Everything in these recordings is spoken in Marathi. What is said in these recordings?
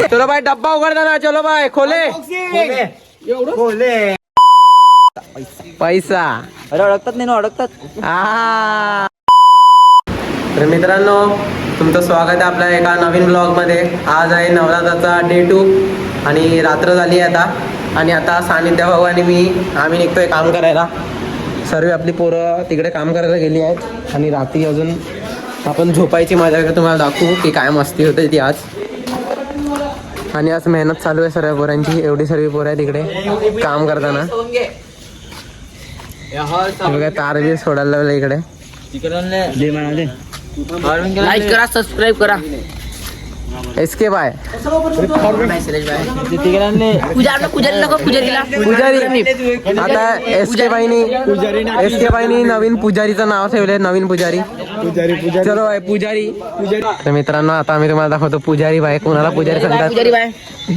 चलो भाई डब्बा उघडता ना. चलो भाई खोले पैसा. अरे अडकतात नाही ना, अडकतात. तर मित्रांनो, तुमचं स्वागत आहे आपल्या एका नवीन ब्लॉगमध्ये. आज आहे नवरात्राचा डे 2 आणि रात्र झाली आहे आता. आणि आता सानिध्य भाऊ आणि आम्ही निघतोय काम करायला. सर्व आपली पोरं तिकडे काम करायला गेली आहेत. आणि रात्री अजून आपण झोपायची मजा तुम्हाला दाखवू की काय मस्ती होते ती आज. आणि आज मेहनत चालू आहे सर्व पोरांची. एवढी सर्व पोरं आहे तिकडे काम करताना. तार बी सोडायला लावलं इकडे. लाईक करा, सबस्क्राईब करा. एसके बाय आता एसके बाईनी नवीन पुजारीचं नाव ठेवलंय. नवीन पुजारी. चलो बाय पुजारी. तर मित्रांनो, आता आम्ही तुम्हाला दाखवतो पुजारी बाय. कोणाला पुजारी सांगतात?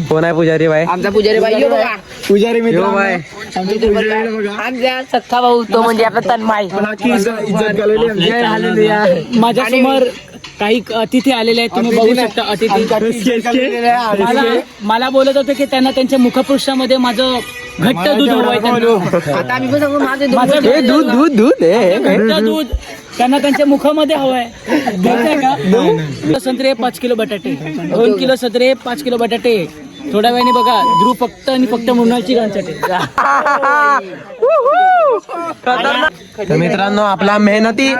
कोण आहे पुजारी बाय? आमचा पुजारी बाई पुजारी मित्र बाय. आमचा सख्खा भाऊ, तो म्हणजे आपला तन्मय. माझ्या समोर काही अतिथी आलेले आहेत, तुम्ही बघू शकता. अतिथी मला बोलत होते की त्यांना त्यांच्या मुखपृष्ठामध्ये माझं घट्ट दूध हवंय. आता आम्ही पण सांगू, घट्ट दूध त्यांना त्यांच्या मुखामध्ये हवंय. का संत्रे 5 किलो बटाटे, 2 किलो संत्रे, 5 किलो बटाटे. थोड्या वेळाने बघा ध्रुव फक्त आणि फक्त मृणालची गांसाठी. तर मित्रांनो, आपला मेहनती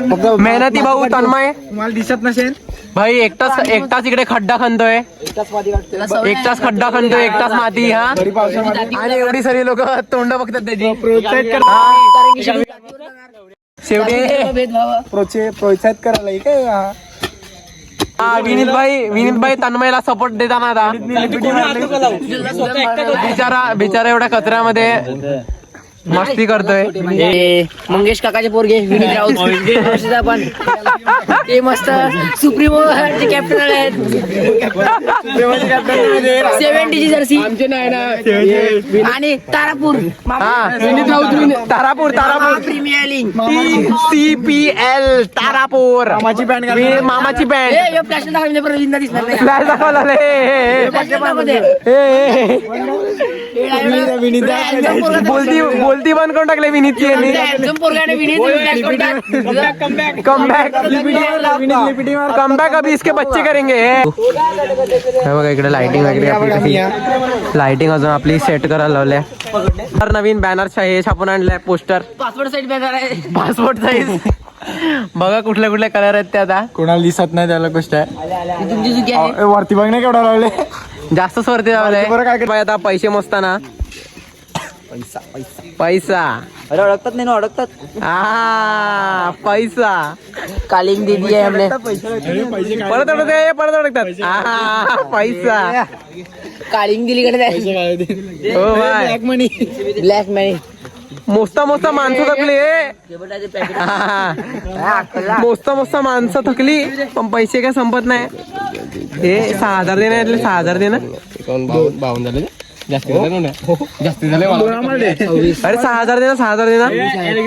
भाऊ तन्मय मला दिसत नसेल भाई एकटाच इकडे खड्डा खणतोय. एकटाच खड्डा खणतोय, एकटाच माती. हा, आणि एवढी सारी लोक तोंड बघतात त्याची. शेवटी प्रोत्साहित करायला काय. विनीत भाई तन्मयला सपोर्ट देताना आता. बिचारा एवढ्या कचऱ्यामध्ये मस्ती करतोय. मंगेश काकाचे पोरगे विनीत राऊत पण ते मस्त सुप्रीमो कॅप्टन आहेत. 70ची जर्सी आणि Tarapur. Tarapur premier league CPL Tarapur. मामाची पॅन्ट फ्लॅश दाखवले दिसणार नाही. फ्लॅश दाखवला. बोलती बंद करून टाकले विनीतची. कमबॅक अभी इसके बच्चे करेंगे. हे बघा इकडे लाइटिंग वगैरे. लाइटिंग अजून आपली सेट करायला लावल्या. तर नवीन बॅनर छापून आणलाय. पोस्टर पासपोर्ट साईज बॅनर आहे. Passport size. बघा कुठले कलर आहेत ते. आता कोणाला दिसत नाही त्याला गोष्ट आहे. तुमची चुकी आहे. वरती बघ नाही केवढा लावले. जास्त वरती लावलंय. आता पैसे मोजताना पैसा. अरे अडकतात नाही ना, अडकतात. पैसा. कालिंग दिदी आहे हमने. परत अडकतात. पैसा. कालिंग दिलीकडे हो बाय. ब्लॅक मनी. मोजता माणसं थकली. मोजता माणसं थकली, पण पैसे काय संपत नाही. हे 6,000 देणार. 6,000 देणार. जास्ती झाले. अरे 6,000 देणार. 6,000 देणार.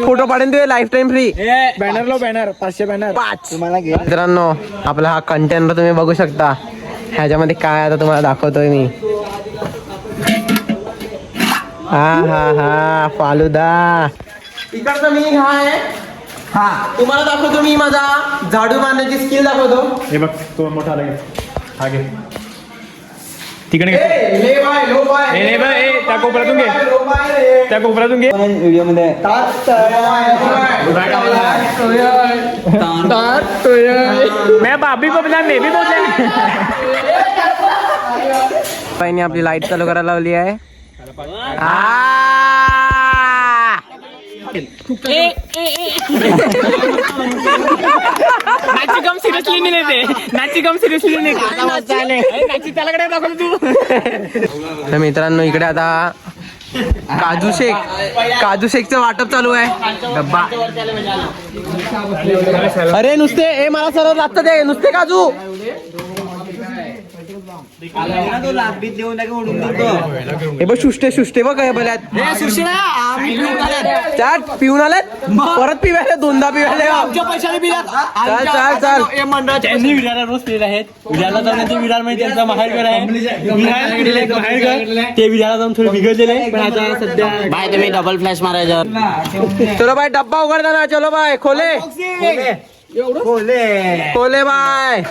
फोटो पाडेन ते life time free. Banner 500 banner 5. मित्रांनो, आपला हा कंटेनर तुम्ही बघू शकता. ह्याच्यामध्ये काय आता तुम्हाला दाखवतोय मी. हा फालुदा. इकडचा मी हा तुम्हाला दाखवतो. मी माझा झाडू मारण्याची स्किल दाखवतो. हे बघ, तो मोठा आला. हा घे तिकडे. त्या कोपऱ्यातून घे. त्या कोपऱ्यातून घे. व्हिडिओ मध्ये मैं बाबी बबला मे भी बोलते. आपली लाईट चालू करायला लावली आहे. नाचीकम सिरियसली नाही लेते. नाचीकम सिरियसली नाही. नाची त्याला दाखवलं तू. तर मित्रांनो, इकडे आता काजू शेकचं वाटप चालू आहे. डब्बा. अरे नुसते मला सर्व लागतं ते नुसते काजू. हे बघ सुष्टे बघ काय बल्यात चाट पिऊन आलात परत पिवायला दोनदा पिवायला आमच्या पैशाने बिलात चाल त्यांनी विराला रोज पिले आहेत विराला जाऊन ते विरार मध्ये त्यांचा माहेरघर आहे माहेरघर ते विराला जाऊन थोडे बिघडलेले आहे पण आता सध्या बाय तुम्ही डबल फ्लॅश मारायच्यावर चलो बाय डब्बा उघडता ना चलो बाय खोले खोले बाय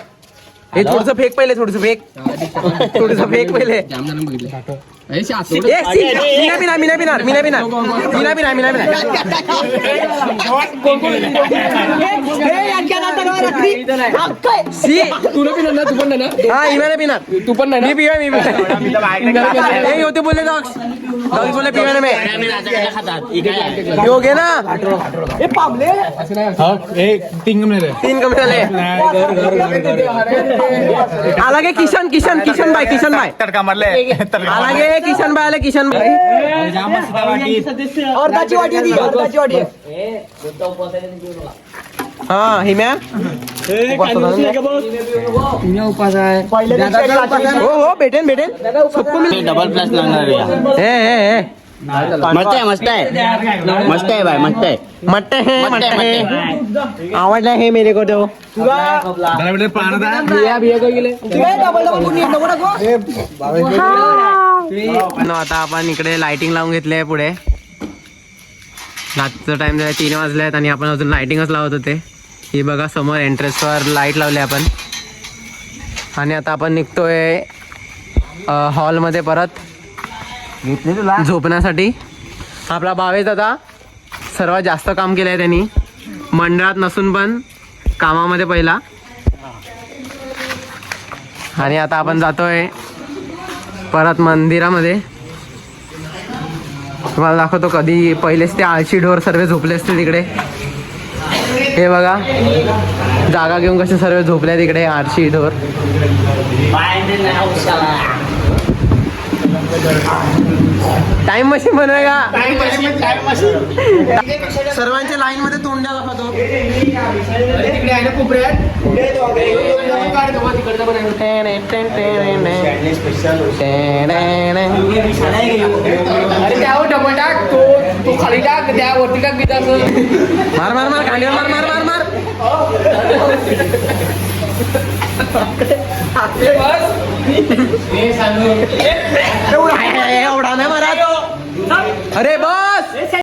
हे थोडस फेक पहिले थोडस फेक पहिले तू पण नाही होते बोलले बोलले पिवाने में योगे ना तीन कमी झाले అలాగే కిషన్ బాయ్ అలాగే కిషన్ బాయ్ हा हिम्या उपास आहे हो भेटेन सबको मिल डबल फ्लॅश लागणार हे मस्त आहे बाय मस्त आहे आवडला हे मेरे को तो आता आपण इकडे लाइटिंग लावून घेतले पुढे रातचा टाइम झाला 3 वाजले आहेत आणि आपण अजून लाइटिंगच लावत होते ही बघा समोर एंट्रन्सवर लाईट लावली आपण आणि आता आपण निघतोय हॉलमध्ये परत झोपण्यासाठी आपला भावेश दादा सर्वात जास्त काम केलं आहे त्यांनी मंडळात नसून पण कामामध्ये पहिला आणि आता आपण जातोय परत मंदिरामध्ये तुम्हाला दाखवतो कधी पहिलेच ते आळशी ढोर सर्व झोपले असते तिकडे हे बघा जागा घेऊन कसे सर्व झोपले तिकडे आळशी ढोर टाइम मशीन बनवेगा सर्वांच्या लाईन मध्ये तोंड दाखवतो डबल टाक तो खाली टाक त्यावरती टाक मार मार एवढा नाही मारा अरे बस